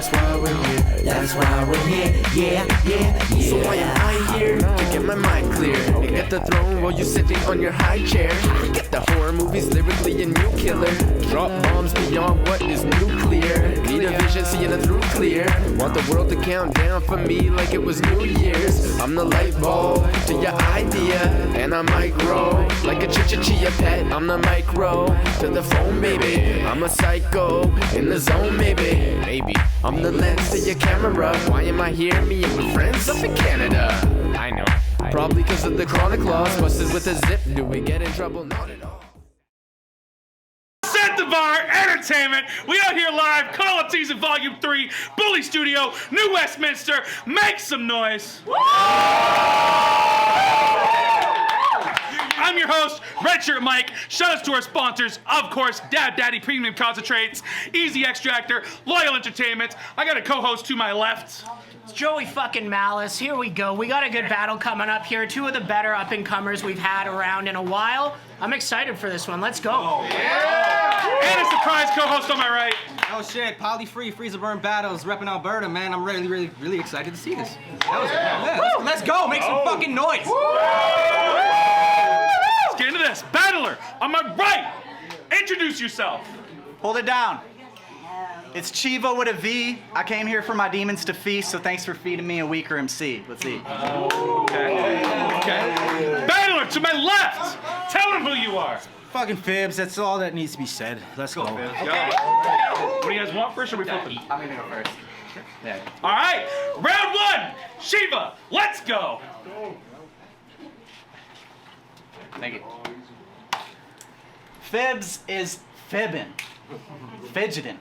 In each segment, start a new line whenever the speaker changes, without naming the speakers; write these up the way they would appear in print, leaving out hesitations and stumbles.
that's why we're here. That's why we're here. Yeah, yeah, yeah.
So why am I here? To get my mind clear and get the throne while you're sitting on your high chair. Get the horror movies lyrically and you killer. Drop bombs beyond what is nuclear. Need a vision, seeing it through clear. Want the world to count down for me like it was New Year's. I'm the light bulb to your idea, and I might grow like a chia pet. I'm the micro to the phone, baby. I'm a psycho in the zone, maybe. I'm the lens to your camera. Why am I here? Me and my friends up in Canada. I know. Probably because of the chronic laws. Busted with a zip. Do we get in trouble? Not at all.
Set the bar, entertainment. We out here live. Call Up Season Volume 3, Bully Studio, New Westminster. Make some noise. I'm your host, Redshirt Mike. Shout outs to our sponsors, of course, Dad Daddy Premium Concentrates, Easy Extractor, Loyal Entertainment. I got a co-host to my left.
It's Joey fucking Malice. Here we go. We got a good battle coming up here. Two of the better up-and-comers we've had around in a while. I'm excited for this one. Let's go.
Oh, yeah. And a surprise co-host on my right.
Oh shit, Poly Free, Freezer Burn Battles, repping Alberta, man. I'm really excited to see this. Let's go, make some fucking noise.
Let's get into this. Battler, on my right, introduce yourself.
Hold it down. It's Chiva with a V. I came here for my demons to feast, so thanks for feeding me a weaker MC. Let's see.
Okay. Battler, to my left, tell him who you are.
Fucking Fibs, that's all that needs to be said. Let's go.
Okay. What do you guys want first, or are we flipping?
I'm gonna go first. Yeah.
All right, round one, Chiva, let's go.
Thank you. Fibs is fibbing, fidgeting.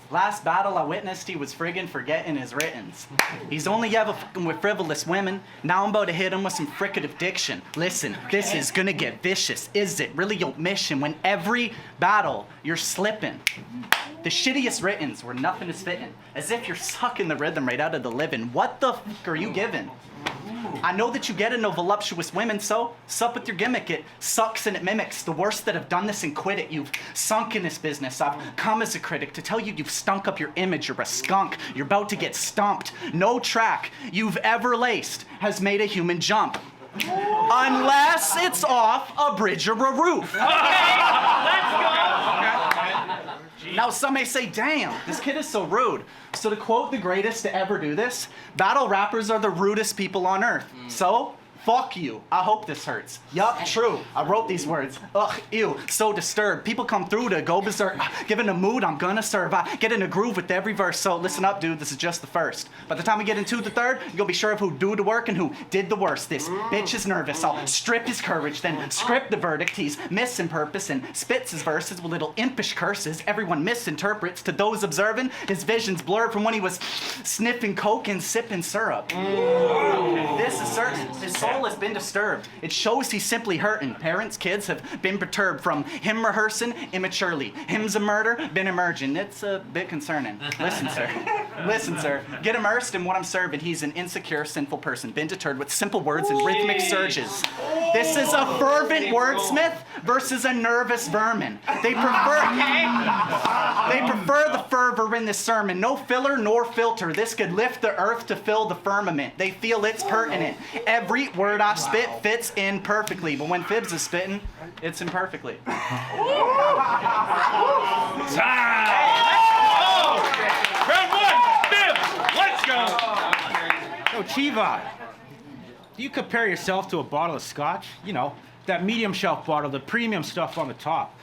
Last battle I witnessed, he was friggin' forgetting his writtens. He's only ever fucking with frivolous women. Now I'm about to hit him with some fricative diction. Listen, this is gonna get vicious. Is it really your mission when every battle you're slipping? The shittiest writtens where nothing is fitting. As if you're sucking the rhythm right out of the living. What the fuck are you giving? I know that you get it, no voluptuous women, so sup with your gimmick. It sucks and it mimics the worst that have done this and quit it. You've sunk in this business. I've come as a critic to tell you you've stunk up your image. You're a skunk. You're about to get stumped. No track you've ever laced has made a human jump. Unless it's off a bridge or a roof.
Let's go.
Now some may say, damn, this kid is so rude. So to quote the greatest to ever do this, battle rappers are the rudest people on earth. So, fuck you. I hope this hurts. Yup, true. I wrote these words. Ugh, ew, so disturbed. People come through to go berserk. Given a mood, I'm gonna serve. I get in a groove with every verse. So listen up, dude, this is just the first. By the time we get into the third, you're gonna be sure of who do the work and who did the worst. This bitch is nervous. I'll strip his courage, then script the verdict. He's missing purpose and spits his verses with little impish curses. Everyone misinterprets. To those observing, his vision's blurred from when he was sniffing coke and sipping syrup. This is certain. His soul has been disturbed. It shows he's simply hurting. Parents, kids have been perturbed from him rehearsing immaturely. Him's a murder, been emerging. It's a bit concerning. Listen, sir. Listen, sir. Get immersed in what I'm serving. He's an insecure, sinful person, been deterred with simple words and rhythmic surges. This is a fervent wordsmith versus a nervous vermin. They prefer the fervor in this sermon. No filler nor filter. This could lift the earth to fill the firmament. They feel it's pertinent. Every word I spit fits in perfectly, but when Fibs is spitting, it's imperfectly.
Round one, Fibs, let's go.
Yo, Chiva, do you compare yourself to a bottle of scotch? You know, that medium shelf bottle, the premium stuff on the top.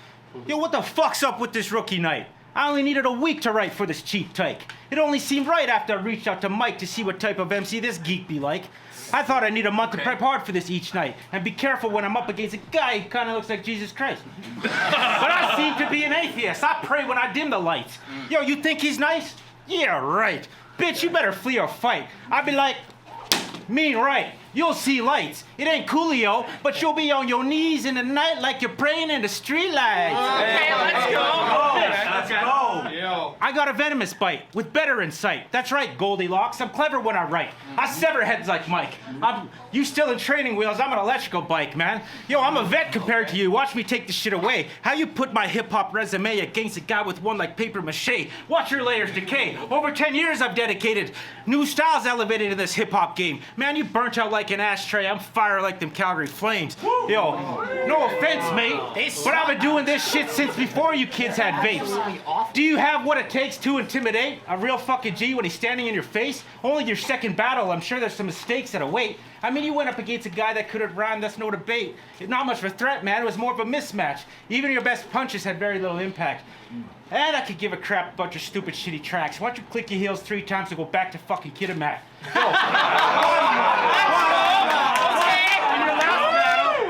Yo, what the fuck's up with this rookie night? I only needed a week to write for this cheap tyke. It only seemed right after I reached out to Mike to see what type of MC this geek be like. I thought I'd need a month to prep hard for this each night and be careful when I'm up against a guy who kind of looks like Jesus Christ. But I seem to be an atheist. I pray when I dim the lights. Yo, you think he's nice? Yeah, right. Bitch, you better flee or fight. I'd be like, mean right. You'll see lights. It ain't coolio, but you'll be on your knees in the night like you're praying in the street lights.
Okay, let's go.
Let's go.
go.
I got a venomous bite with better insight. That's right, Goldilocks. I'm clever when I write. I sever heads like Mike. You still in training wheels. I'm an electrical bike, man. Yo, I'm a vet compared to you. Watch me take this shit away. How you put my hip-hop resume against a guy with one like paper mache? Watch your layers decay. Over 10 years I've dedicated. New styles elevated in this hip-hop game. Man, you burnt out like an ashtray. I'm fire like them Calgary Flames. Yo, no offense, mate, but I've been doing this shit since before you kids had vapes. Do you have what it takes to intimidate a real fucking G when he's standing in your face? Only your second battle. I'm sure there's some mistakes that await. I mean, you went up against a guy that could have rhymed. That's no debate. It's not much of a threat, man. It was more of a mismatch. Even your best punches had very little impact. And I could give a crap about your stupid, shitty tracks. Why don't you click your heels 3 times and go back to fucking Kidamac?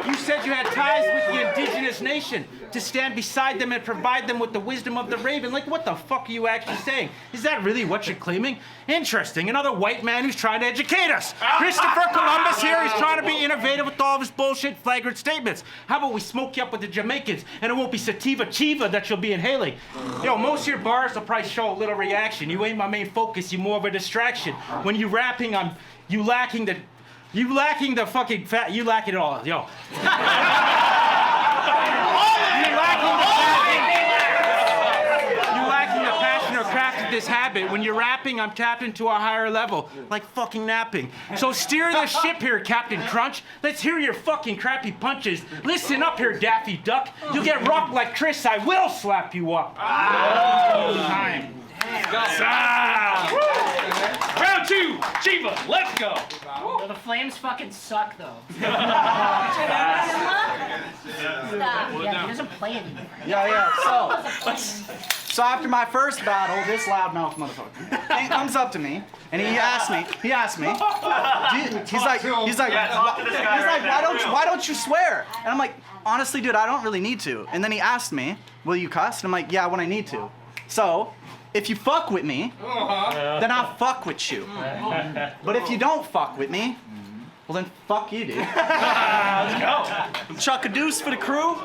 You said you had ties with the indigenous nation to stand beside them and provide them with the wisdom of the raven. Like, what the fuck are you actually saying? Is that really what you're claiming? Interesting. Another white man who's trying to educate us. Christopher Columbus here is trying to be innovative with all of his bullshit flagrant statements. How about we smoke you up with the Jamaicans and it won't be sativa Chiva that you'll be inhaling? Yo, most of your bars will probably show a little reaction. You ain't my main focus. You're more of a distraction. When you rapping, you lacking the fucking fat. You lack it all, yo. You lacking the passion or craft of this habit. When you're rapping, I'm tapped into a higher level, like fucking napping. So steer the ship here, Captain Crunch. Let's hear your fucking crappy punches. Listen up here, Daffy Duck. You'll get rocked like Chris. I will slap you up. Time.
Round 2, Chiva, let's go.
Well, the Flames fucking suck, though.
Stop.
Yeah, he doesn't play anymore.
Yeah. So after my first battle, this loudmouth motherfucker comes up to me and he asked me, he's like, why don't you swear? And I'm like, honestly, dude, I don't really need to. And then he asked me, will you cuss? And I'm like, yeah, when I need to. So, if you fuck with me, then I'll fuck with you. But if you don't fuck with me, well then fuck you, dude.
Let's go.
Chuck a deuce for the crew,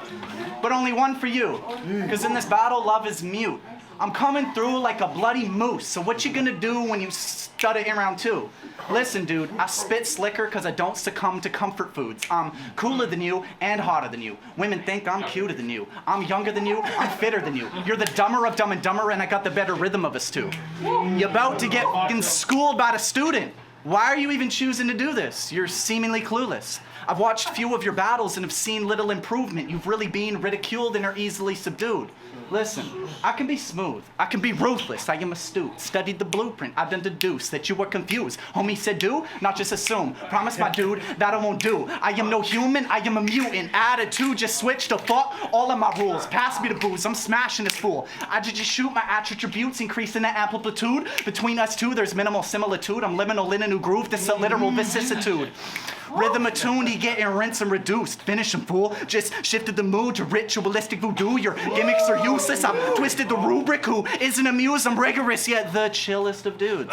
but only one for you. Because in this battle, love is mute. I'm coming through like a bloody moose. So what you gonna do when you stud it in round 2? Listen, dude, I spit slicker because I don't succumb to comfort foods. I'm cooler than you and hotter than you. Women think I'm cuter than you. I'm younger than you, I'm fitter than you. You're the dumber of Dumb and Dumber, and I got the better rhythm of us two. You're about to get fucking schooled by the student. Why are you even choosing to do this? You're seemingly clueless. I've watched few of your battles and have seen little improvement. You've really been ridiculed and are easily subdued. Listen, I can be smooth. I can be ruthless. I am astute. Studied the blueprint. I've done deduced that you were confused. Homie said do, not just assume. Promise my dude that I won't do. I am no human. I am a mutant. Attitude just switched to fuck all of my rules. Pass me the booze. I'm smashing this fool. I just shoot my attributes, increasing the amplitude. Between us two, there's minimal similitude. I'm liminal in a new groove. This is a literal vicissitude. Rhythm attuned, he getting rinsed and reduced. Finish him, fool. Just shifted the mood to ritualistic voodoo. Your gimmicks are useless. I've twisted the rubric. Who isn't amused? I'm rigorous, yet the chillest of dudes.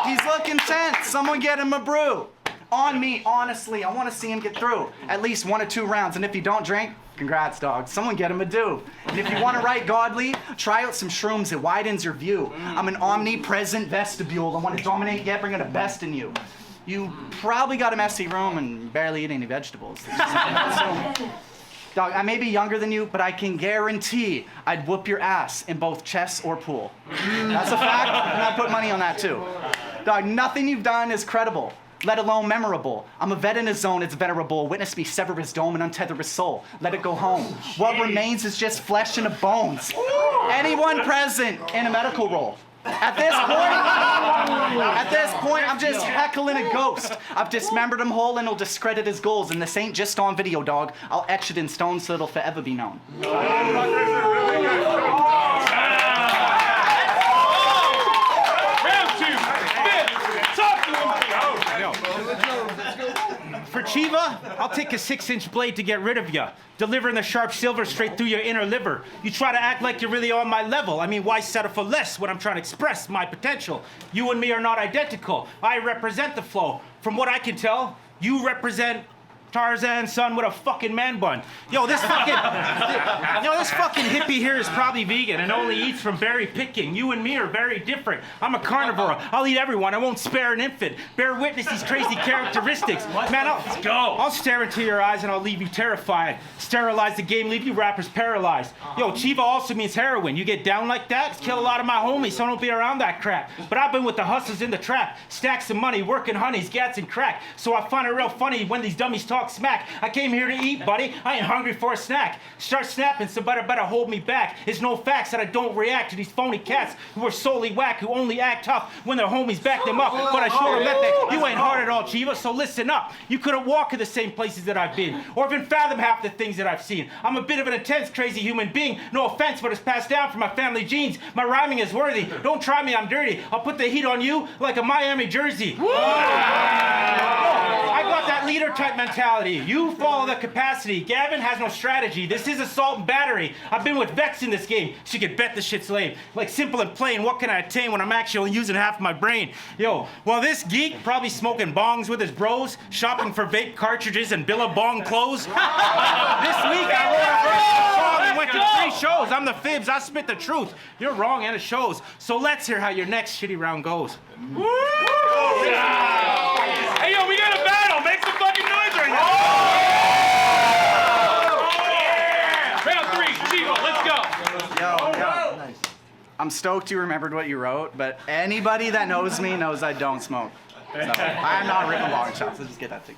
He's looking tense. Someone get him a brew. On me, honestly. I want to see him get through at least 1 or 2 rounds. And if you don't drink, congrats, dog. Someone get him a do. And if you want to write godly, try out some shrooms. It widens your view. I'm an omnipresent vestibule. I want to dominate yet bring out the best in you. You probably got a messy room and barely eat any vegetables. Dog, I may be younger than you, but I can guarantee I'd whoop your ass in both chess or pool. That's a fact, and I put money on that too. Dog, nothing you've done is credible, let alone memorable. I'm a vet in a zone, it's venerable. Witness me sever his dome and untether his soul. Let it go home. What remains is just flesh and bones. Anyone present in a medical role. At this point, I'm just heckling a ghost. I've dismembered him whole and will discredit his goals. And this ain't just on video, dog. I'll etch it in stone so it'll forever be known.
For Chiva, I'll take a 6-inch blade to get rid of ya, delivering the sharp silver straight through your inner liver. You try to act like you're really on my level. I mean, why settle for less when I'm trying to express my potential? You and me are not identical. I represent the flow. From what I can tell, you represent Tarzan's son with a fucking man bun. Yo, this fucking hippie here is probably vegan and only eats from berry picking. You and me are very different. I'm a carnivore. I'll eat everyone. I won't spare an infant. Bear witness these crazy characteristics. Man, I'll stare into your eyes and I'll leave you terrified. Sterilize the game, leave you rappers paralyzed. Yo, Chiva also means heroin. You get down like that, it's kill a lot of my homies, so don't be around that crap. But I've been with the hustlers in the trap, stacks of money, working honeys, gats and crack. So I find it real funny when these dummies talk smack. I came here to eat, buddy. I ain't hungry for a snack. Start snapping, so better hold me back. It's no facts that I don't react to these phony cats who are solely whack, who only act tough when their homies back them up. But I sure bet that you ain't hard at all, Chiva, so listen up. You couldn't walk in the same places that I've been, or even fathom half the things that I've seen. I'm a bit of an intense, crazy human being. No offense, but it's passed down from my family genes. My rhyming is worthy. Don't try me, I'm dirty. I'll put the heat on you like a Miami jersey. I got that leader type mentality. You follow the capacity. Gavin has no strategy. This is assault and battery. I've been with Vex in this game. She could bet the shit's lame. Like simple and plain, what can I attain when I'm actually only using half of my brain? Yo, well this geek probably smoking bongs with his bros, shopping for vape cartridges and Billabong clothes. This week I wrote a verse song and went to 3 shows. I'm the Fibs, I spit the truth. You're wrong and it shows. So let's hear how your next shitty round goes.
Woo! Hey, yo, we got a battle. Make some fucking noise right now. Round 3, Chiva, let's go.
Yo. I'm stoked you remembered what you wrote, but anybody that knows me knows I don't smoke. So I'm not ripping long shots. Let's just get that thing.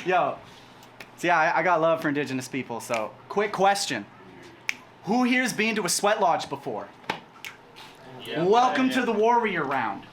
Yo. So yeah, I got love for indigenous people, so quick question. Who here's been to a sweat lodge before? Welcome to the warrior round.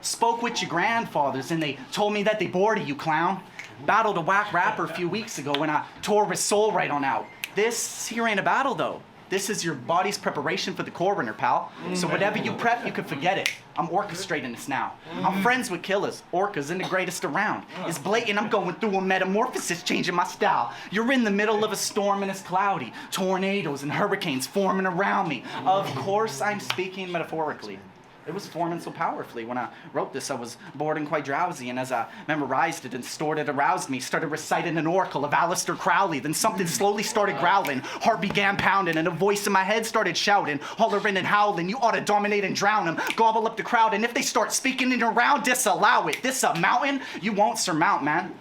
Spoke with your grandfathers and they told me that they bored of you, clown. Battled a whack rapper a few weeks ago when I tore his soul right on out. This here ain't a battle though. This is your body's preparation for the coroner, pal. So whatever you prep, you can forget it. I'm orchestrating this now. I'm friends with killers, orcas, and the greatest around. It's blatant, I'm going through a metamorphosis, changing my style. You're in the middle of a storm and it's cloudy. Tornadoes and hurricanes forming around me. Of course, I'm speaking metaphorically. It was forming so powerfully. When I wrote this, I was bored and quite drowsy, and as I memorized it and stored it aroused me, started reciting an oracle of Aleister Crowley, then something slowly started growling, heart began pounding, and a voice in my head started shouting, hollering and howling, you ought to dominate and drown them, gobble up the crowd, and if they start speaking in a round, disallow it. This a mountain you won't surmount, man.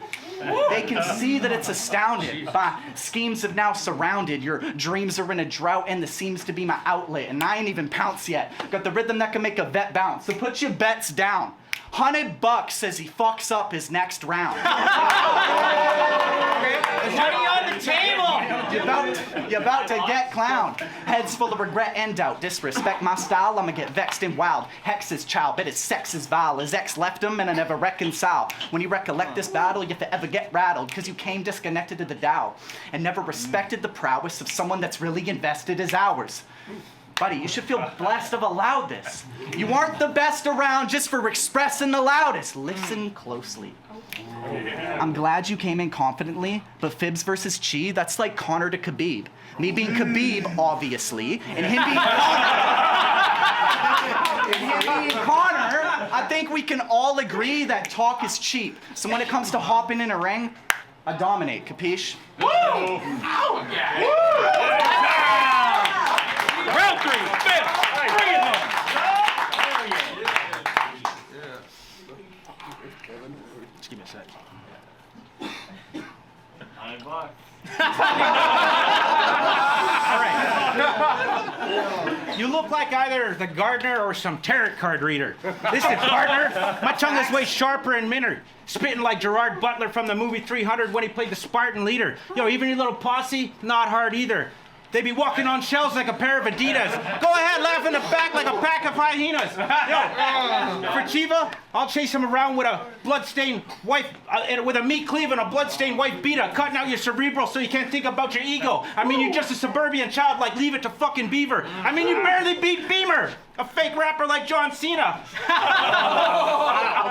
They can see that it's astounded. My schemes have now surrounded. Your dreams are in a drought and this seems to be my outlet. And I ain't even pounced yet. Got the rhythm that can make a vet bounce. So put your bets down. $100 says he fucks up his next round.
Money on the table.
You're about to get clowned. Heads full of regret and doubt. Disrespect my style, I'ma get vexed and wild. Hex his child, bet his sex is vile. His ex left him and I never reconcile. When you recollect this battle, you forever get rattled, cause you came disconnected to the Tao and never respected the prowess of someone that's really invested his hours. Buddy, you should feel blessed to have allowed this. You aren't the best around just for expressing the loudest. Listen closely. I'm glad you came in confidently, but Fibs versus Chi, that's like Connor to Khabib. Me being Khabib, obviously, and him being Connor, I think we can all agree that talk is cheap. So when it comes to hopping in a ring, I dominate, capiche?
Woo! Ow! Yeah. Woo! Round 3, Fibs, bring it home.
Just give me a sec. All right. You look like either the gardener or some tarot card reader. Listen, partner, my tongue is way sharper and minner. Spitting like Gerard Butler from the movie 300 when he played the Spartan leader. Yo, even your little posse, not hard either. They be walking on shelves like a pair of Adidas. Go ahead, laugh in the back like a pack of hyenas. Yo, for Chiva, I'll chase him around with a bloodstained wife, with a meat cleave and a bloodstained white beater, cutting out your cerebral so you can't think about your ego. I mean, you're just a suburban child like Leave It to fucking Beaver. I mean, you barely beat Beamer. A fake rapper like John Cena.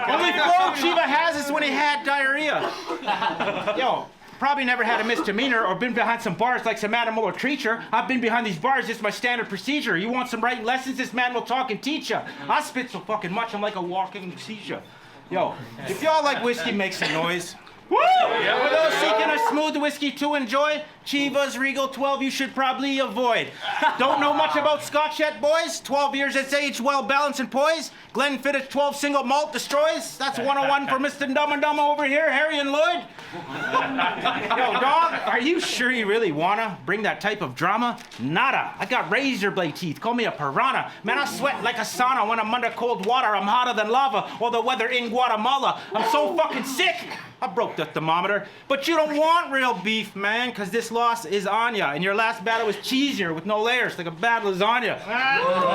Only flow Chiva has is when he had diarrhea. Yo. Probably never had a misdemeanor or been behind some bars like some animal or creature. I've been behind these bars, it's my standard procedure. You want some writing lessons, this man will talk and teach ya. I spit so fucking much, I'm like a walking seizure. Yo, if y'all like whiskey, make some noise. Woo! For those seeking a smooth whiskey to enjoy, Chiva's Regal 12 you should probably avoid. Don't know much about Scotch yet, boys? 12 years its age, well balanced and poised. Glenfiddich 12 single malt destroys. That's 101 for Mr. Dumb and Dumb over here, Harry and Lloyd. Yo, dog, are you sure you really wanna bring that type of drama? Nada. I got razor blade teeth. Call me a piranha. Man, I sweat like a sauna when I'm under cold water. I'm hotter than lava or the weather in Guatemala. I'm so fucking sick. I broke the thermometer. But you don't want real beef, man, because this loss is on ya. And your last battle was cheesier with no layers, like a bad lasagna.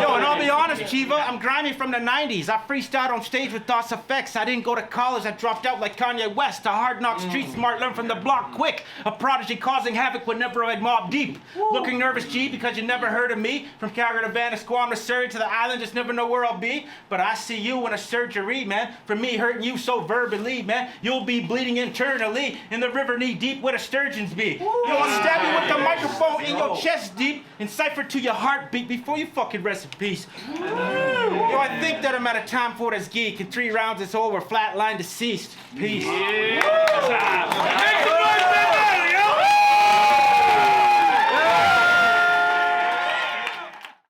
Yo, and I'll be honest, Chiva, I'm grimy from the 90s. I freestyled on stage with DOS effects. I didn't go to college. I dropped out like Kanye West. A hard knock street smart, learn from the block quick. A prodigy causing havoc whenever I'd mob deep. Looking nervous, G, because you never heard of me. From Calgary to Vancouver, Guam to Surrey to the island, just never know where I'll be. But I see you in a surgery, man. For me hurting you so verbally, man. You'll be bleeding internally in the river knee deep where the sturgeons be. Yo, I'll stab you with the microphone in your chest deep and cipher to your heartbeat before you fucking rest in peace. Yo, I think that I'm out of time for this geek. In 3 rounds, it's over. Flatline deceased. Peace.